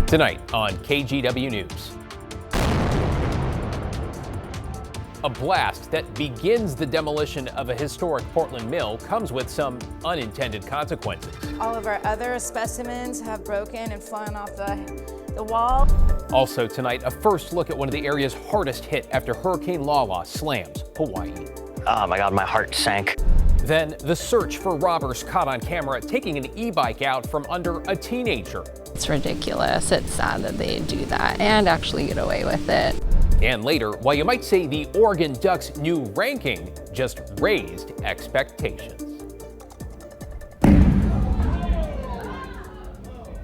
Tonight on KGW News. A blast that begins the demolition of a historic Portland mill comes with some unintended consequences. All of our other specimens have broken and fallen off the wall. Also tonight, a first look at one of the area's hardest hit after Hurricane Lala slams Hawaii. Oh my God, my heart sank. Then the search for robbers caught on camera taking an e-bike out from under a teenager. It's ridiculous. It's sad that they do that and actually get away with it. And later, while you might say the Oregon Ducks' new ranking just raised expectations.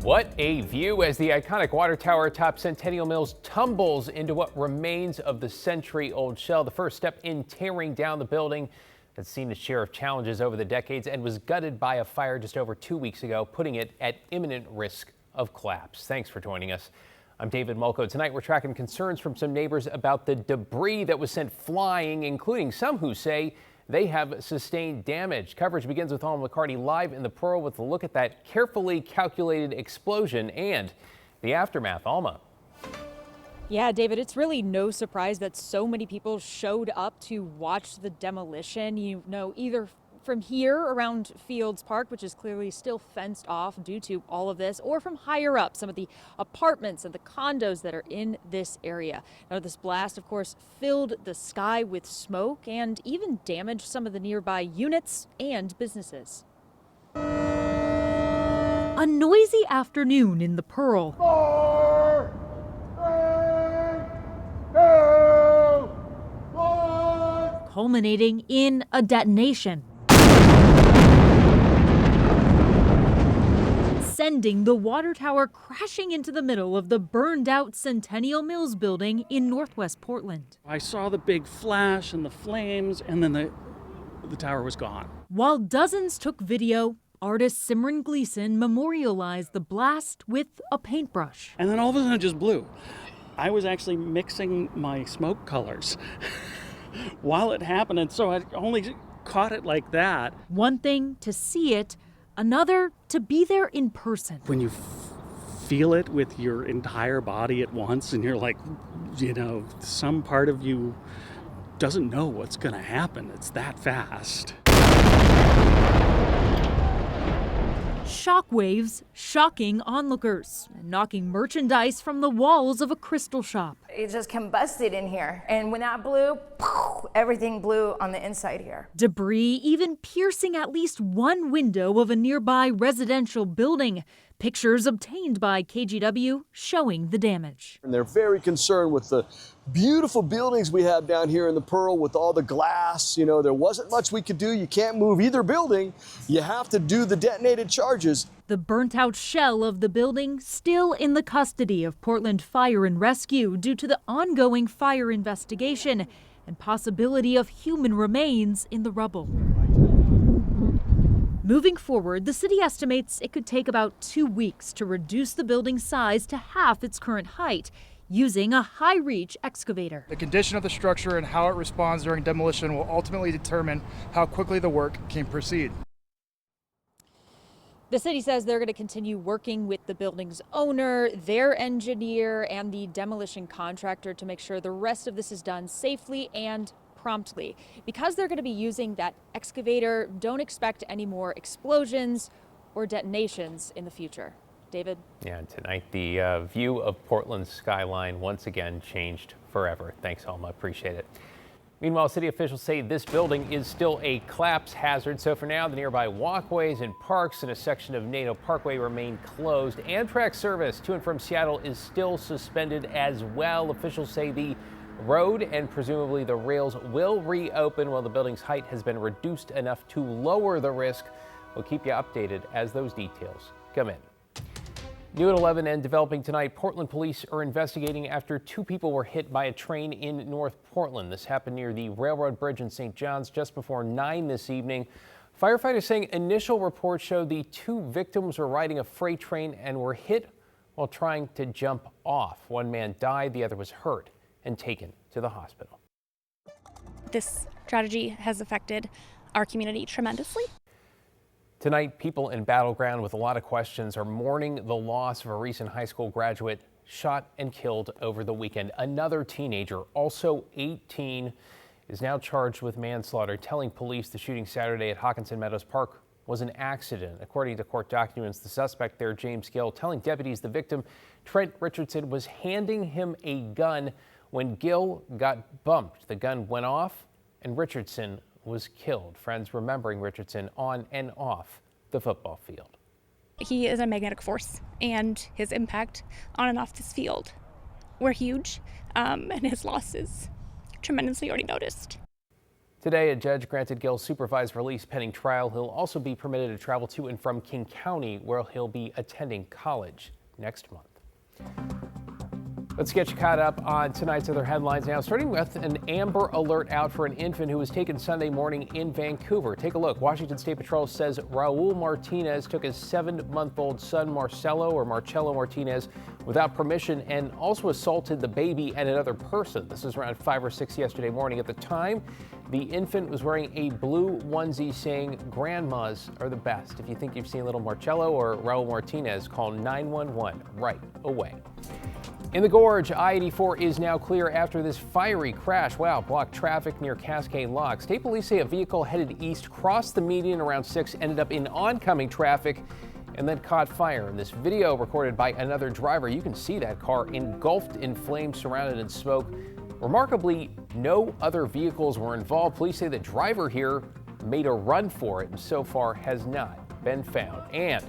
What a view as the iconic water tower atop Centennial Mills tumbles into what remains of the century-old shell. The first step in tearing down the building that's seen its share of challenges over the decades and was gutted by a fire just over 2 weeks ago, putting it at imminent risk of collapse. Thanks for joining us. I'm David Mulco. Tonight we're tracking concerns from some neighbors about the debris that was sent flying, including some who say they have sustained damage. Coverage begins with Alma McCarty live in the Pearl with a look at that carefully calculated explosion and the aftermath. Alma. Yeah, David, it's really no surprise that so many people showed up to watch the demolition. You know, either from here around Fields Park, which is clearly still fenced off due to all of this, or from higher up, some of the apartments and the condos that are in this area. Now, this blast, of course, filled the sky with smoke and even damaged some of the nearby units and businesses. A noisy afternoon in the Pearl. 4, 3, 2, 1. Culminating in a detonation, sending the water tower crashing into the middle of the burned out Centennial Mills building in Northwest Portland. I saw the big flash and the flames, and then the tower was gone. While dozens took video, artist Simran Gleason memorialized the blast with a paintbrush. And then all of a sudden it just blew. I was actually mixing my smoke colors while it happened, and so I only caught it like that. One thing to see it, another to be there in person. When you feel it with your entire body at once, and you're like, you know, some part of you doesn't know what's going to happen. It's that fast. Shockwaves shocking onlookers, and knocking merchandise from the walls of a crystal shop. It just combusted in here. And when that blew, everything blew on the inside here. Debris even piercing at least one window of a nearby residential building. Pictures obtained by KGW showing the damage. And they're very concerned with the beautiful buildings we have down here in the Pearl with all the glass. You know, there wasn't much we could do. You can't move either building. You have to do the detonated charges. The burnt out shell of the building still in the custody of Portland Fire and Rescue due to the ongoing fire investigation and possibility of human remains in the rubble. Moving forward, the city estimates it could take about 2 weeks to reduce the building's size to half its current height using a high-reach excavator. The condition of the structure and how it responds during demolition will ultimately determine how quickly the work can proceed. The city says they're going to continue working with the building's owner, their engineer, and the demolition contractor to make sure the rest of this is done safely and promptly. Because they're going to be using that excavator, don't expect any more explosions or detonations in the future. David? Yeah, tonight the view of Portland's skyline once again changed forever. Thanks, Alma. Appreciate it. Meanwhile, city officials say this building is still a collapse hazard. So for now, the nearby walkways and parks and a section of NATO Parkway remain closed. Amtrak service to and from Seattle is still suspended as well. Officials say the road and presumably the rails will reopen while the building's height has been reduced enough to lower the risk. We'll keep you updated as those details come in. New at 11 and developing tonight, Portland police are investigating after 2 people were hit by a train in North Portland. This happened near the Railroad Bridge in St. John's just before 9 this evening. Firefighters saying initial reports show the 2 victims were riding a freight train and were hit while trying to jump off. One man died, the other was hurt and taken to the hospital. This tragedy has affected our community tremendously. Tonight, people in Battleground with a lot of questions are mourning the loss of a recent high school graduate shot and killed over the weekend. Another teenager, also 18, is now charged with manslaughter, telling police the shooting Saturday at Hawkinson Meadows Park was an accident. According to court documents, the suspect there, James Gill, telling deputies the victim, Trent Richardson, was handing him a gun when Gill got bumped. The gun went off and Richardson was killed. Friends remembering Richardson on and off the football field. He is a magnetic force, and his impact on and off this field were huge, and his loss is tremendously already noticed. Today, a judge granted Gill supervised release pending trial. He'll also be permitted to travel to and from King County, where he'll be attending college next month. Let's get you caught up on tonight's other headlines now, starting with an Amber Alert out for an infant who was taken Sunday morning in Vancouver. Take a look. Washington State Patrol says Raul Martinez took his 7-month-old son Marcello Martinez without permission and also assaulted the baby and another person. This is around 5 or 6 yesterday morning. At the time, the infant was wearing a blue onesie saying, "Grandmas are the best." If you think you've seen little Marcello or Raul Martinez, call 911 right away. In the Gorge, I-84 is now clear after this fiery crash. Wow, blocked traffic near Cascade Lock. State police say a vehicle headed east crossed the median around 6, ended up in oncoming traffic, and then caught fire. In this video recorded by another driver, you can see that car engulfed in flames, surrounded in smoke. Remarkably, no other vehicles were involved. Police say the driver here made a run for it and so far has not been found. And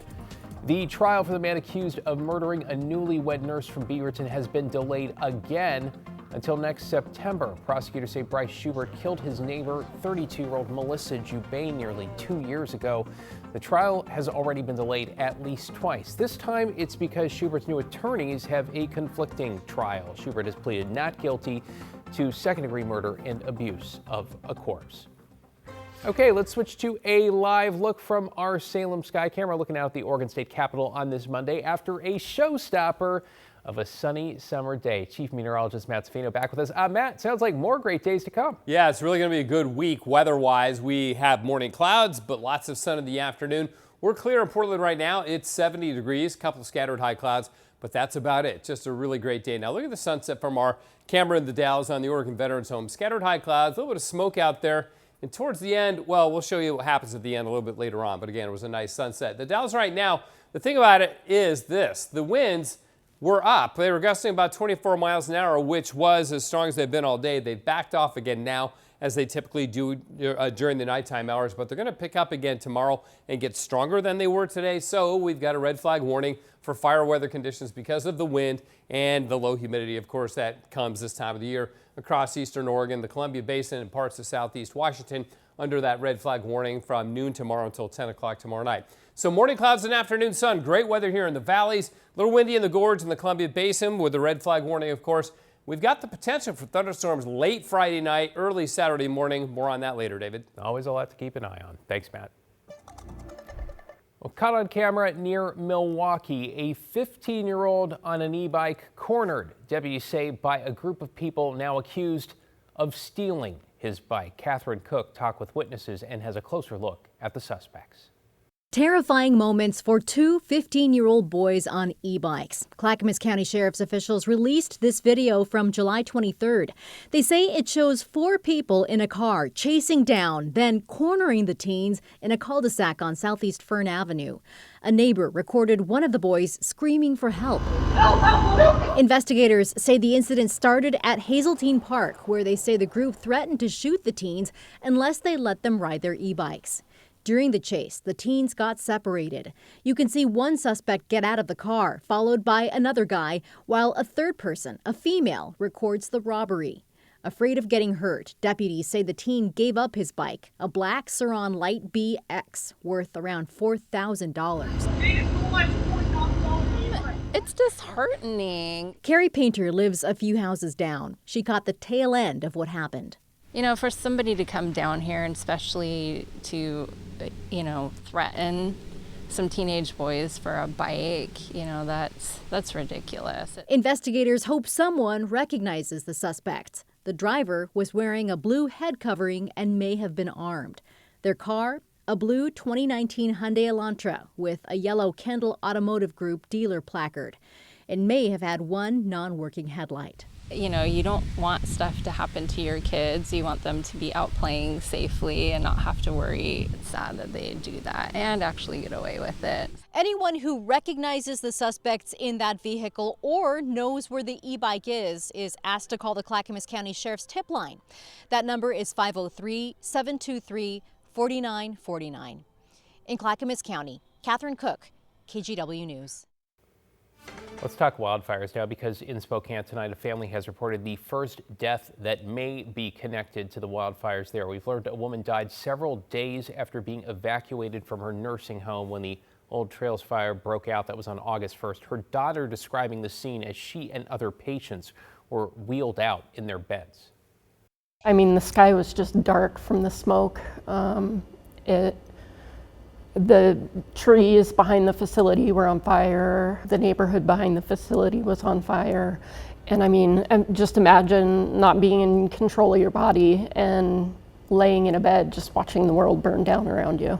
the trial for the man accused of murdering a newlywed nurse from Beaverton has been delayed again until next September. Prosecutors say Bryce Schubert killed his neighbor, 32-year-old Melissa Jubain, nearly 2 years ago. The trial has already been delayed at least twice. This time, it's because Schubert's new attorneys have a conflicting trial. Schubert has pleaded not guilty to second-degree murder and abuse of a corpse. Okay, let's switch to a live look from our Salem Sky camera, looking out at the Oregon State Capitol on this Monday after a showstopper of a sunny summer day. Chief Meteorologist Matt Safino back with us. Matt, sounds like more great days to come. Yeah, it's really going to be a good week weather-wise. We have morning clouds, but lots of sun in the afternoon. We're clear in Portland right now. It's 70 degrees, a couple of scattered high clouds, but that's about it. Just a really great day. Now look at the sunset from our camera in the Dalles on the Oregon Veterans Home. Scattered high clouds, a little bit of smoke out there. And towards the end, well, we'll show you what happens at the end a little bit later on. But again, it was a nice sunset. The Dalles right now, the thing about it is this. The winds were up. They were gusting about 24 miles an hour, which was as strong as they've been all day. They've backed off again now, as they typically do during the nighttime hours. But they're going to pick up again tomorrow and get stronger than they were today. So we've got a red flag warning for fire weather conditions because of the wind and the low humidity, of course, that comes this time of the year across eastern Oregon, the Columbia Basin, and parts of southeast Washington under that red flag warning from noon tomorrow until 10 o'clock tomorrow night. So morning clouds and afternoon sun. Great weather here in the valleys. A little windy in the gorge and the Columbia Basin with the red flag warning, of course. We've got the potential for thunderstorms late Friday night, early Saturday morning. More on that later, David. Always a lot to keep an eye on. Thanks, Matt. Well, caught on camera near Milwaukee, a 15-year-old on an e-bike cornered, deputies say, by a group of people now accused of stealing his bike. Catherine Cook talked with witnesses and has a closer look at the suspects. Terrifying moments for two 15-year-old boys on e-bikes. Clackamas County Sheriff's officials released this video from July 23rd. They say it shows 4 people in a car chasing down, then cornering the teens in a cul-de-sac on Southeast Fern Avenue. A neighbor recorded one of the boys screaming for help. Investigators say the incident started at Hazeltine Park, where they say the group threatened to shoot the teens unless they let them ride their e-bikes. During the chase, the teens got separated. You can see one suspect get out of the car, followed by another guy, while a third person, a female, records the robbery. Afraid of getting hurt, deputies say the teen gave up his bike, a black Sur-Ron Light BX, worth around $4,000. It's disheartening. Carrie Painter lives a few houses down. She caught the tail end of what happened. You know, for somebody to come down here, and especially to, threaten some teenage boys for a bike, that's ridiculous. Investigators hope someone recognizes the suspect. The driver was wearing a blue head covering and may have been armed. Their car, a blue 2019 Hyundai Elantra with a yellow Kendall Automotive Group dealer placard. It may have had one non-working headlight. You know, you don't want stuff to happen to your kids. You want them to be out playing safely and not have to worry. It's sad that they do that and actually get away with it. Anyone who recognizes the suspects in that vehicle or knows where the e-bike is asked to call the Clackamas County Sheriff's tip line. That number is 503-723-4949. In Clackamas County, Catherine Cook, KGW News. Let's talk wildfires now, because in Spokane tonight, a family has reported the first death that may be connected to the wildfires there. We've learned a woman died several days after being evacuated from her nursing home when the Old Trails fire broke out. That was on August 1st. Her daughter describing the scene as she and other patients were wheeled out in their beds. I mean, the sky was just dark from the smoke. The trees behind the facility were on fire. The neighborhood behind the facility was on fire. And I mean, just imagine not being in control of your body and laying in a bed just watching the world burn down around you.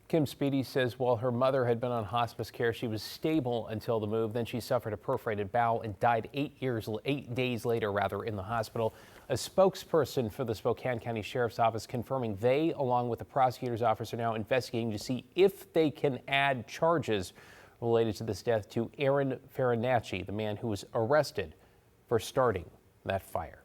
Kim Speedy says while her mother had been on hospice care, she was stable until the move. Then she suffered a perforated bowel and died 8 days later in the hospital. A spokesperson for the Spokane County Sheriff's Office confirming they, along with the prosecutor's office, are now investigating to see if they can add charges related to this death to Aaron Farinacci, the man who was arrested for starting that fire.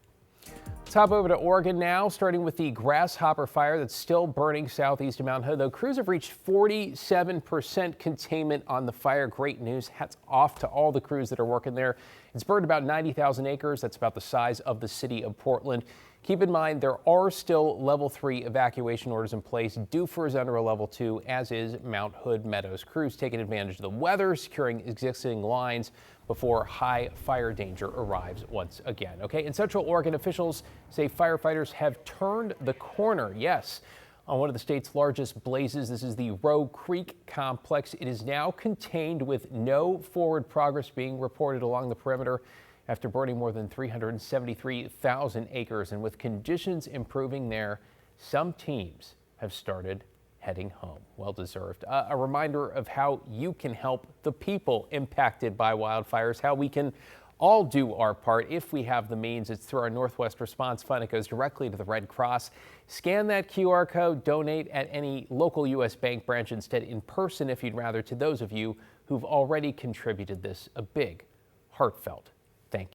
Let's hop over to Oregon now, starting with the Grasshopper fire that's still burning southeast of Mount Hood. Though crews have reached 47% containment on the fire. Great news. Hats off to all the crews that are working there. It's burned about 90,000 acres. That's about the size of the city of Portland. Keep in mind, there are still level 3 evacuation orders in place. Dufur is under a level 2, as is Mount Hood Meadows. Crews taking advantage of the weather, securing existing lines before high fire danger arrives once again. Okay, in Central Oregon, officials say firefighters have turned the corner. Yes, on one of the state's largest blazes. This is the Roe Creek complex. It is now contained with no forward progress being reported along the perimeter after burning more than 373,000 acres. And with conditions improving there, some teams have started heading home. Well deserved. A reminder of how you can help the people impacted by wildfires, how we can all do our part if we have the means. It's through our Northwest Response Fund. It goes directly to the Red Cross. Scan that QR code, donate at any local U.S. bank branch, instead in person if you'd rather. To those of you who've already contributed this, a big, heartfelt thank you.